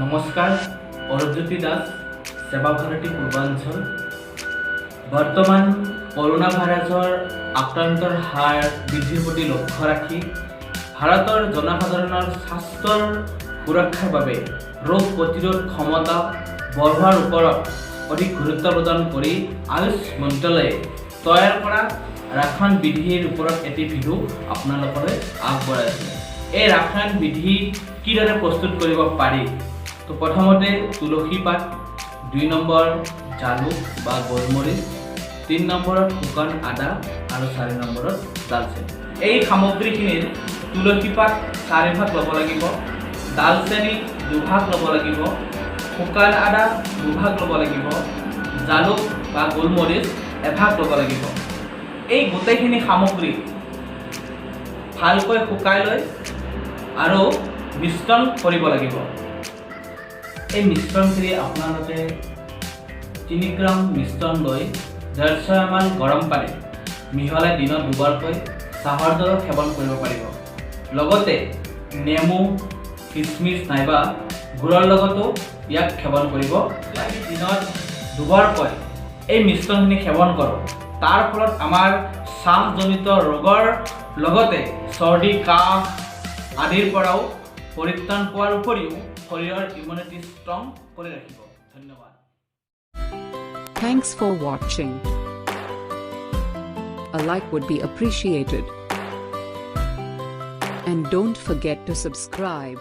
নমস্কাৰ, অৰুপ দাস, সেৱা ভাৰতী পূৰ্বাঞ্চল। বৰ্তমান কৰোনা ভাইৰাছৰ আক্ৰান্তৰ হাৰ বৃদ্ধিৰ প্ৰতি লক্ষ্য ৰাখি ভাৰতৰ জনসাধাৰণৰ স্বাস্থ্যৰ সুৰক্ষাৰ বাবে ৰোগ প্ৰতিৰোধ ক্ষমতা বঢ়োৱাৰ ওপৰত অধিক গুৰুত্ব প্ৰদান কৰি আয়ুষ মন্ত্ৰালয়ে তৈয়াৰ কৰা ৰাসায়ন বিধিৰ ওপৰত এটি ভিডিঅ' আপোনালোকলৈ আগবঢ়াইছে। এই ৰাসায়ন বিধি কিদৰে প্ৰস্তুত কৰিব পাৰি? তো প্ৰথমতে তুলসী পাত, 2 নম্বৰ জালুক বা গোলমৰিচ, 3 নম্বৰত শুকান আদা আৰু 4 নম্বৰত দালচেনি। এই সামগ্ৰীখিনিৰ তুলসী পাত 4 ভাগ ল'ব লাগিব, দালচেনি 2 ভাগ ল'ব লাগিব, শুকান আদা 2 ভাগ ল'ব লাগিব, জালুক বা গোলমৰিচ 1 ভাগ ল'ব লাগিব। এই গোটেইখিনি সামগ্ৰী ভালকৈ শুকাই লৈ আৰু মিশ্ৰণ কৰিব লাগিব। এই মিশ্ৰণখিনি আপোনালোকে 3 গ্ৰাম মিশ্ৰণ লৈ 150 ml গৰম পানী মিহলাই দিনত 2 বাৰকৈ চাহৰ দৰে সেৱন কৰিব পাৰিব। লগতে নেমু, কিচমিচ নাইবা গুড়ৰ লগতো ইয়াক সেৱন কৰিব লাগে। দিনত 2 বাৰকৈ এই মিশ্ৰণখিনি সেৱন কৰোঁ। তাৰ ফলত আমাৰ শ্বাসজনিত ৰোগৰ লগতে চৰ্দি, কাহ আদিৰ পৰাও পৰিত্ৰাণ পোৱাৰ উপৰিও শৰীৰৰ ইমিউনিটি ষ্ট্ৰং কৰি ৰাখিব। ধন্যবাদ। Thanks for watching. A like would be appreciated. And don't forget to subscribe.